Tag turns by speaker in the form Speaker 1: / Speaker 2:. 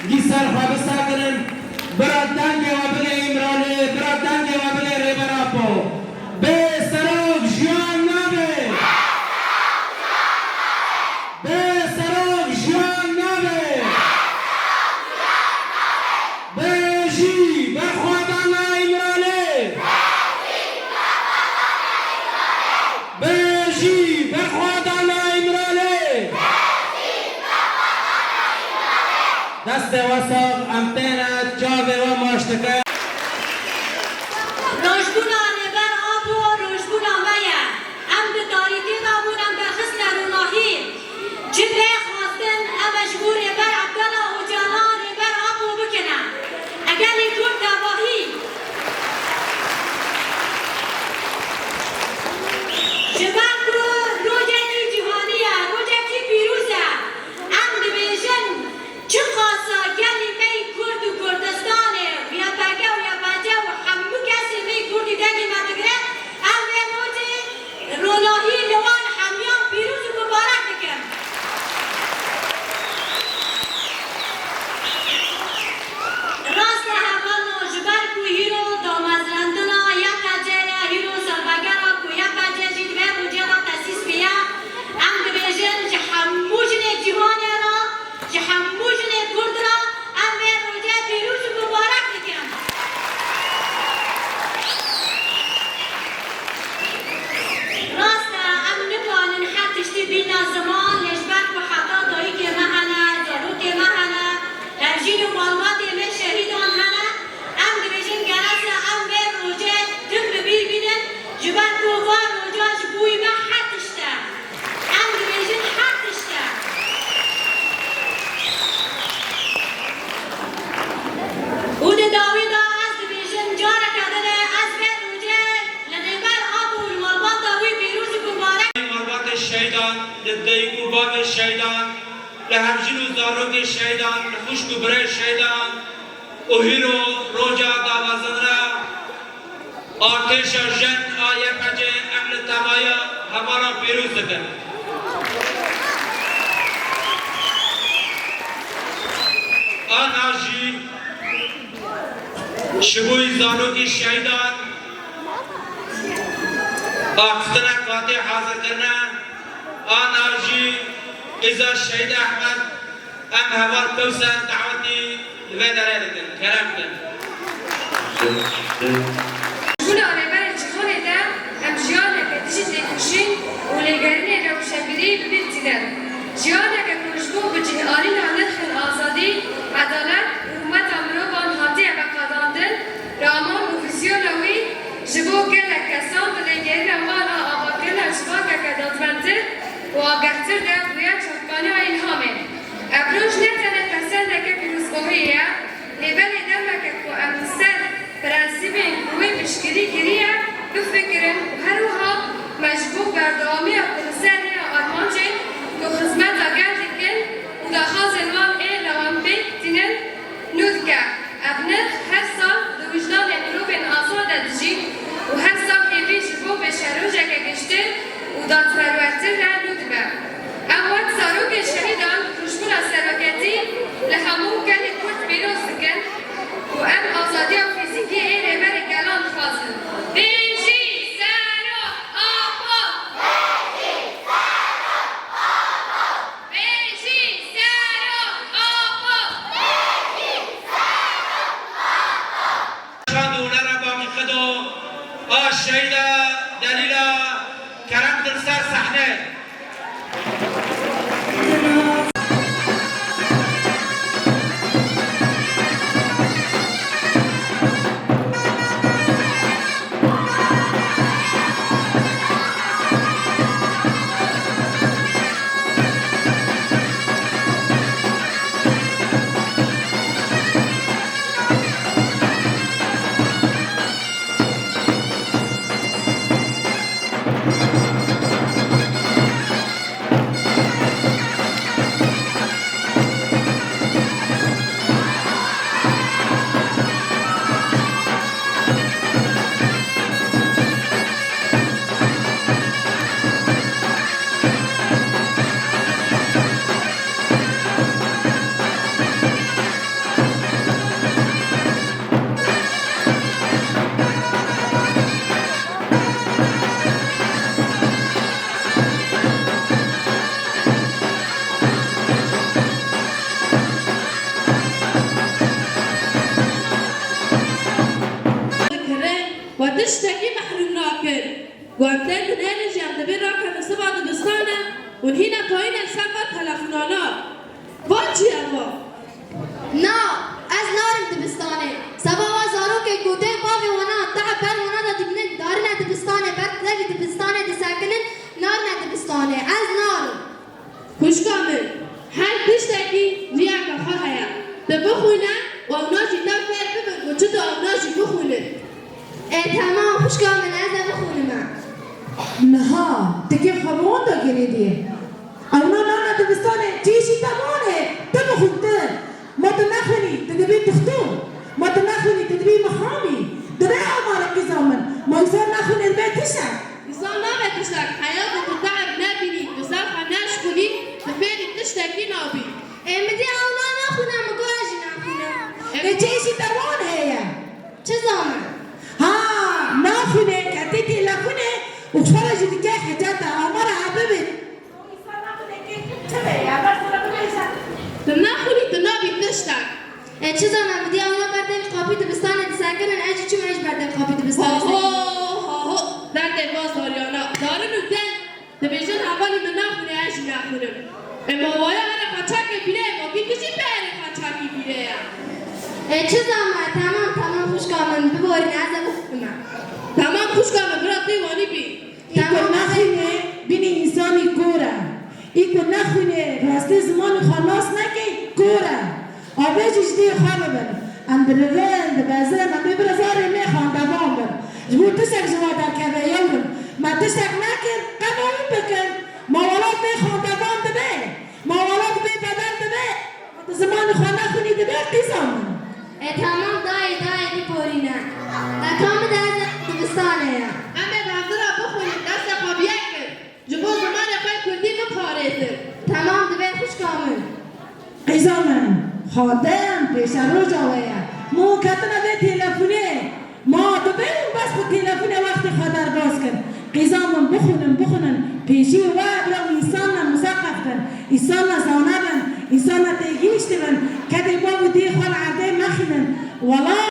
Speaker 1: گیسر خواب ساکنن برادنگی و بله امرالی برادنگی و بله ریبراپو به سراغ جیان نبه به سراغ جیان نبه به جی برخوادان امرالی به جی برخوادان امرالی دست وسط امتنت جاوه و ماشتکه
Speaker 2: روشبونا نبر آبو روشبونا میا ام به تاریکی دامون ام به خسن روناهی چه خواستن ام مجبور بر عبدالله و جانان بر آبو بکنم اگر این کور تواهی جبر روجه کی جهانیه روجه کی پیروزه ام دبیجن چه خاصه گلی می کرد و کردستانه و یا بگه و یا بجه و همو کسی می کردی دنی مدگره ام به روجه روناهی لوان همیان پیروز و مبارک بکن راست همان جبر کو هیرو دامزرندنا یا کجه هیرو سربگرا کو یا کجه جید به روجه را تاسیس بیا ام دبیجن جه هموجن جهانی را جه هموجن کرد را ام به روجه پیروز و مبارک بکن راست ام نتوانن حد تشتی بینا زمان لجبر کو حتا دایی که مهنه دارو که مهنه ترجیل و معلومات من شهیدان هنه ام دبیجن گرس ام به روجه تم ببیر بینن جبر کو وار روجه جبوی ما حد تشته ام دبیجن حد تشته او ده داوی دا از دبیجن جاره کدنه از به روجه لنبر آبو المربان داوی بیروز مبارک
Speaker 3: مربات الشهيدان للديك وباب الشهيدان لهمجين وزاروك الشهيدان لخشك بري الشهيدان وهيرو روجا داوازنرا آتش جن آية بجي أمل تمايا همارا پیروز دکن آن آجی شبوی زاروك الشهيدان آفتنا قاطع حاضر کرنا آن آجی إذا الشهيد أحمد أم هوار كوسر دعوتي لبدر لكن كلام كن
Speaker 4: شكون أريبان الجهون ده أم جيانا كتجد لكوشين وليجرني روشنبري ببتدان جيانا ككوشبو بجهارين عن ندخل آزادي عدالة وحكومة أمروبان هاتي عقاداندن رامان وفيزيولوي جبو كلا كسان وليجرنا مالا آباكلا جباكا كدادمنتر وآگهتر ده بویا چوبانه الهامه ابروج نتنه پسنده که پیروزگاهیه لیبل دمکه که امسر پرنسیب کوی
Speaker 5: تشتكي محروم ناكر وابتن تنالج يم دبير راكن سبع دبستانه ونهينا طاينة سبع تلفنانا واجي أبا
Speaker 6: نا از نارم دبستانه سبا و زارو که گوده باوی ونا تعب بر ونا دا دبنن دارنا دبستانه بر تلوی دبستانه دساکنن نارنا دبستانه از نارم
Speaker 5: خوش کامل هر تشتكي رياك خواهيا تبخونا وأوناجي نفر ببن وجد أوناجي بخونا
Speaker 6: تمام خوش کامل از بخونم
Speaker 7: نها تكيف خبرون دا گریدی اونا نانا دبستانه تيشي تمانه تبخونتن ما تنخوني تدبي تختون ما تنخوني تدبي محامي درع مالك زمن ما يصير نخوني البيت تشك
Speaker 5: إنسان ما بتشتك حياتك التعب نابني بسال خناش كلي تفيني تشتكي نابي
Speaker 6: مدي اونا نخونم مگاجی نخونم
Speaker 7: تيشي تمانه هي
Speaker 6: چه زمان؟
Speaker 7: ها نخونه كتيتي لخونه وخرج دكاي حاجات عمرها عببت
Speaker 5: تناخوني تنابي تشتك
Speaker 6: چه زمان مدی اونا برده قاپی دبستانه دساکنن اجی چون اج برده قاپی دبستانه
Speaker 5: هو درد باز داريانا دارن ودن تبيجن أولي من ناخوني عايشي ناخونم اما وايا أنا خاچاكي بيره ما بيكشي بيره خاچاكي بيره
Speaker 6: چه زمان؟ تمام خوش کامل ببارین از بخونم
Speaker 5: تمام خوش کامل برات دیوانی بی
Speaker 7: إيكو نخونه بيني إنساني كورة إيكو نخونه راسته زمان خلاص نكي كورة أبيجي جدي خربن عند الرغان بازار ما ببرزاري ميخان دوام بن جبو تسك جوادر كذا يوم ما تسك نكر قبل بكر ما ولاد ميخان دوام دبي ما ولاد بي بدل دبي زمان خانخوني دبي قيزام
Speaker 6: تمام دای ببارینه دکام در دبستانه یا
Speaker 5: اما دفتر بخونی دست قابیه کرد جبو زمان خیلی کردی بپاريزه
Speaker 6: تمام دبی خوش کامل
Speaker 7: قيزامن خادم پیش رو جوایه مو کتنه به تلفونه ما دبیم بس به تلفونه وقتی خادر باز کن قيزامن بخونن پیشی و برام انسان مثقف کن انسان زانبن انسان تیگیشت بن کدی بابو دی خال عده مخینن ولا